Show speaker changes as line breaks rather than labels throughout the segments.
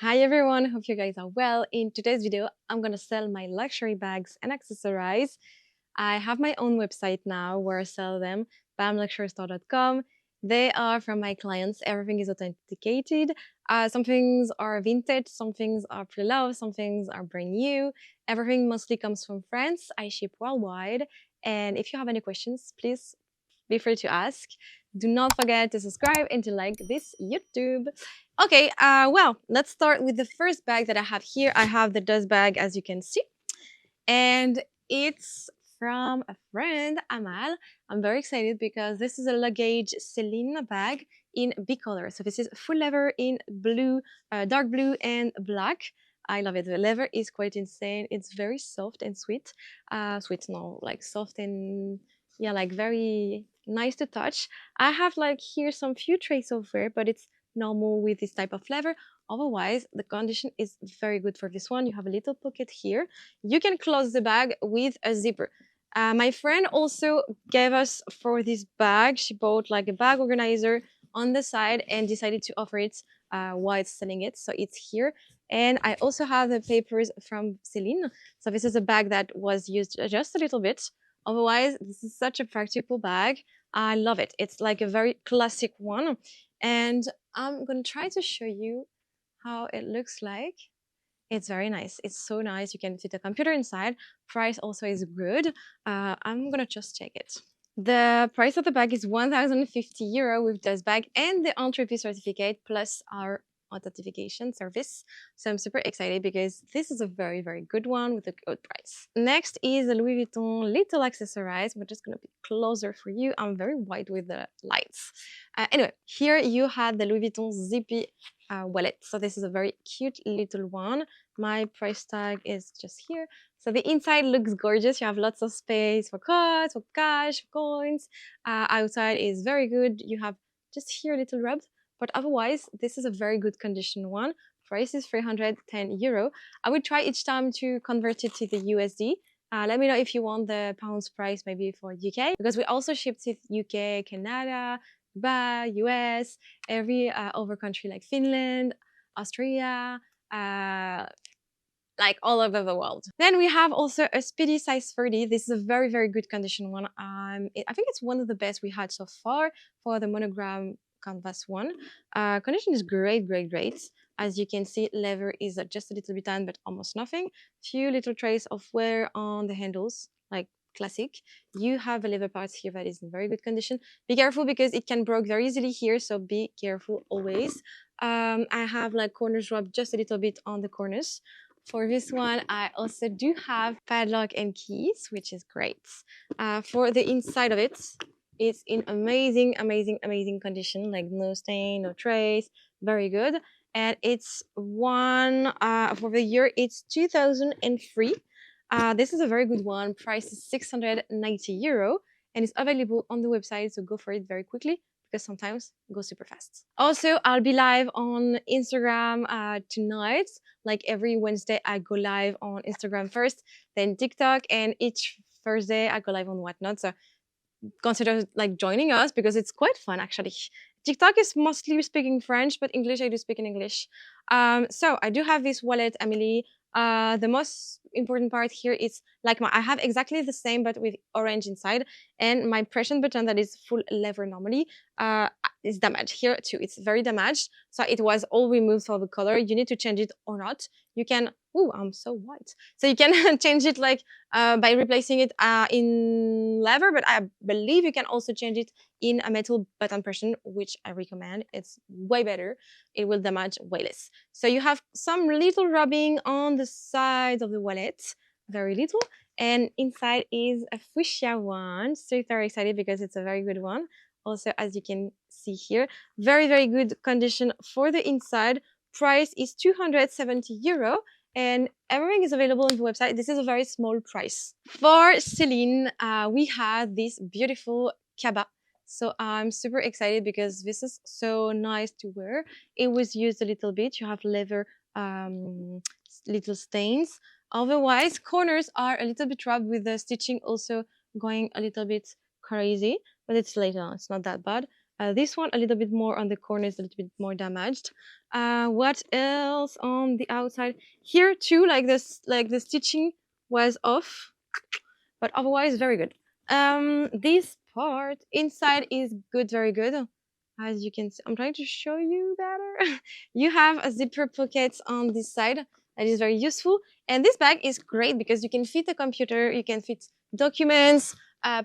Hi everyone, hope you guys are well. In today's video, I'm gonna sell my luxury bags and accessories. I have my own website now where I sell them, bamluxurystore.com. They are from my clients. Everything is authenticated. Some things are vintage, some things are pre-loved, some things are brand new. Everything mostly comes from France. I ship worldwide. And if you have any questions, please be free to ask. Do not forget to subscribe and to like this YouTube. Okay, well, let's start with the first bag that I have here. I have the dust bag, as you can see, and it's from a friend, Amal. I'm very excited because this is a luggage Céline bag in B color. So this is full leather in blue, dark blue and black. I love it. The leather is quite insane. It's very soft and sweet. Sweet, no, like soft and yeah, like very nice to touch. I have like here some few trace of wear, but it's normal with this type of leather. Otherwise, the condition is very good for this one. You have a little pocket here. You can close the bag with a zipper. My friend also gave us for this bag, she bought like a bag organizer on the side and decided to offer it while selling it. So it's here. And I also have the papers from Céline. So this is a bag that was used just a little bit. Otherwise, this is such a practical bag. I love it. It's like a very classic one. And I'm going to try to show you how it looks like. It's very nice. It's so nice. You can fit a computer inside. Price also is good. I'm gonna just check it. The price of the bag is 1,050 euro with this bag and the entry certificate plus our authentication service. So I'm super excited because this is a very, very good one with a good price. Next is the Louis Vuitton little accessories. We're just gonna be closer for you. I'm very white with the lights. Anyway, here you had the Louis Vuitton zippy wallet. So this is a very cute little one. My price tag is just here. So the inside looks gorgeous. You have lots of space for cards, for cash, for coins. Outside is very good. You have just here a little rub. But otherwise, this is a very good condition one. Price is 310 euro. I would try each time to convert it to the USD. Let me know if you want the pounds price maybe for UK, because we also ship to UK, Canada, Dubai, US, every over country like Finland, Austria, like all over the world. Then we have also a Speedy size 30. This is a very, very good condition one. I think it's one of the best we had so far for the monogram canvas one. Condition is great, great, great. As you can see, leather is just a little bit tan, but almost nothing. Few little trace of wear on the handles, like classic. You have a leather parts here that is in very good condition. Be careful because it can break very easily here, so be careful always. I have like corners rubbed just a little bit on the corners. For this one, I also do have padlock and keys, which is great. For the inside of it, it's in amazing, amazing, amazing condition, like no stain, no trace, very good. And it's one, for the year, it's 2003. This is a very good one. Price is 690 euro and it's available on the website, so go for it very quickly because sometimes it goes super fast. Also, I'll be live on Instagram tonight. Like every Wednesday, I go live on Instagram first, then TikTok, and each Thursday I go live on Whatnot. So consider like joining us because it's quite fun actually. TikTok is mostly speaking French, but English I do speak in English. So I do have this wallet, Emily. The most important part here is like I have exactly the same but with orange inside, and my press button that is full leather normally is damaged here too. It's very damaged, so it was all removed for the color. You need to change it or not. You can. Oh, I'm so white. So you can change it like by replacing it in leather, but I believe you can also change it in a metal button press, which I recommend. It's way better. It will damage way less. So you have some little rubbing on the sides of the wallet, very little, and inside is a fuchsia one. So very excited because it's a very good one. Also, as you can see here, very, very good condition for the inside. Price is 270 euro. And everything is available on the website. This is a very small price. For Céline, we had this beautiful kaba. So I'm super excited because this is so nice to wear. It was used a little bit. You have leather little stains. Otherwise, corners are a little bit rubbed with the stitching also going a little bit crazy, but it's later on. It's not that bad. This one a little bit more on the corners, a little bit more damaged. What else on the outside? Here too, like this, like the stitching was off, but otherwise very good. This part inside is good, very good. As you can see, I'm trying to show you better. You have a zipper pocket on this side that is very useful. And this bag is great because you can fit a computer, you can fit documents,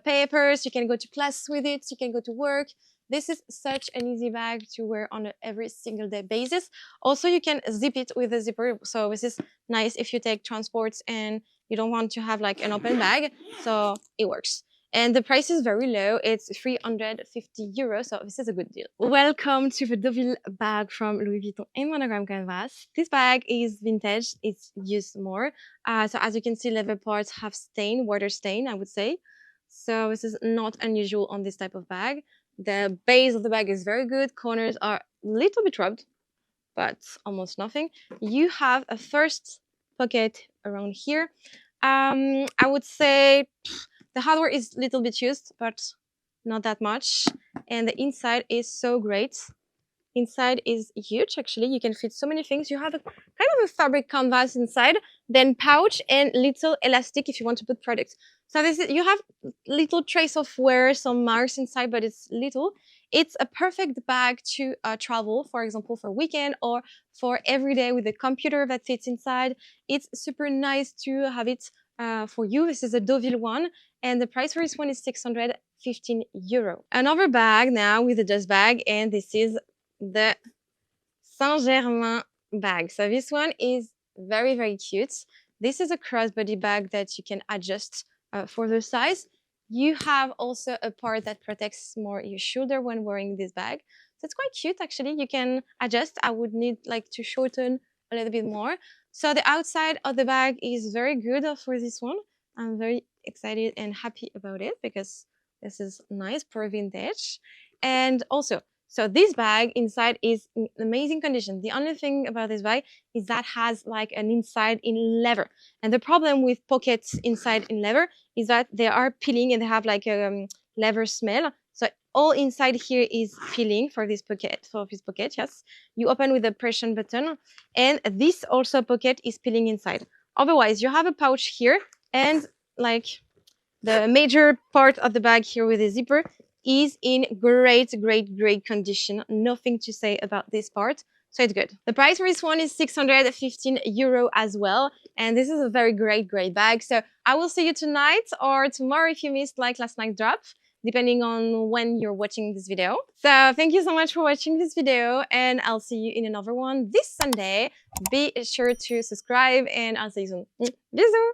papers, you can go to class with it, you can go to work. This is such an easy bag to wear on an every single day basis. Also, you can zip it with a zipper. So this is nice if you take transports and you don't want to have like an open bag. So it works. And the price is very low. It's 350 euros, so this is a good deal. Welcome to the Deauville bag from Louis Vuitton and Monogram Canvas. This bag is vintage. It's used more. So as you can see, leather parts have stain, water stain, I would say. So this is not unusual on this type of bag. The base of the bag is very good. Corners are a little bit rubbed, but almost nothing. You have a first pocket around here. I would say the hardware is a little bit used, but not that much. And the inside is so great. Inside is huge, actually. You can fit so many things. You have a kind of a fabric canvas inside, then pouch and little elastic if you want to put products. So this is, you have little trace of wear, some marks inside, but it's little. It's a perfect bag to travel, for example, for weekend or for every day with a computer that fits inside. It's super nice to have it for you. This is a Deauville one, and the price for this one is 615 euro. Another bag now with a dust bag, and this is the Saint-Germain bag. So this one is very, very cute. This is a crossbody bag that you can adjust for the size. You have also a part that protects more your shoulder when wearing this bag. So it's quite cute, actually. You can adjust. I would need like to shorten a little bit more. So the outside of the bag is very good for this one. I'm very excited and happy about it because this is nice for vintage. And also, so this bag inside is in amazing condition. The only thing about this bag is that has like an inside in leather. And the problem with pockets inside in leather is that they are peeling and they have like a leather smell. So all inside here is peeling for this pocket, yes. You open with a press button, and this also pocket is peeling inside. Otherwise, you have a pouch here, and like the major part of the bag here with the zipper is in great condition. Nothing to say about this part. So it's good. The price for this one is 615 euro as well. And this is a very great bag. So I will see you tonight or tomorrow if you missed like last night's drop, depending on when you're watching this video. So thank you so much for watching this video, and I'll see you in another one this Sunday. Be sure to subscribe, and I'll see you soon. Bisous!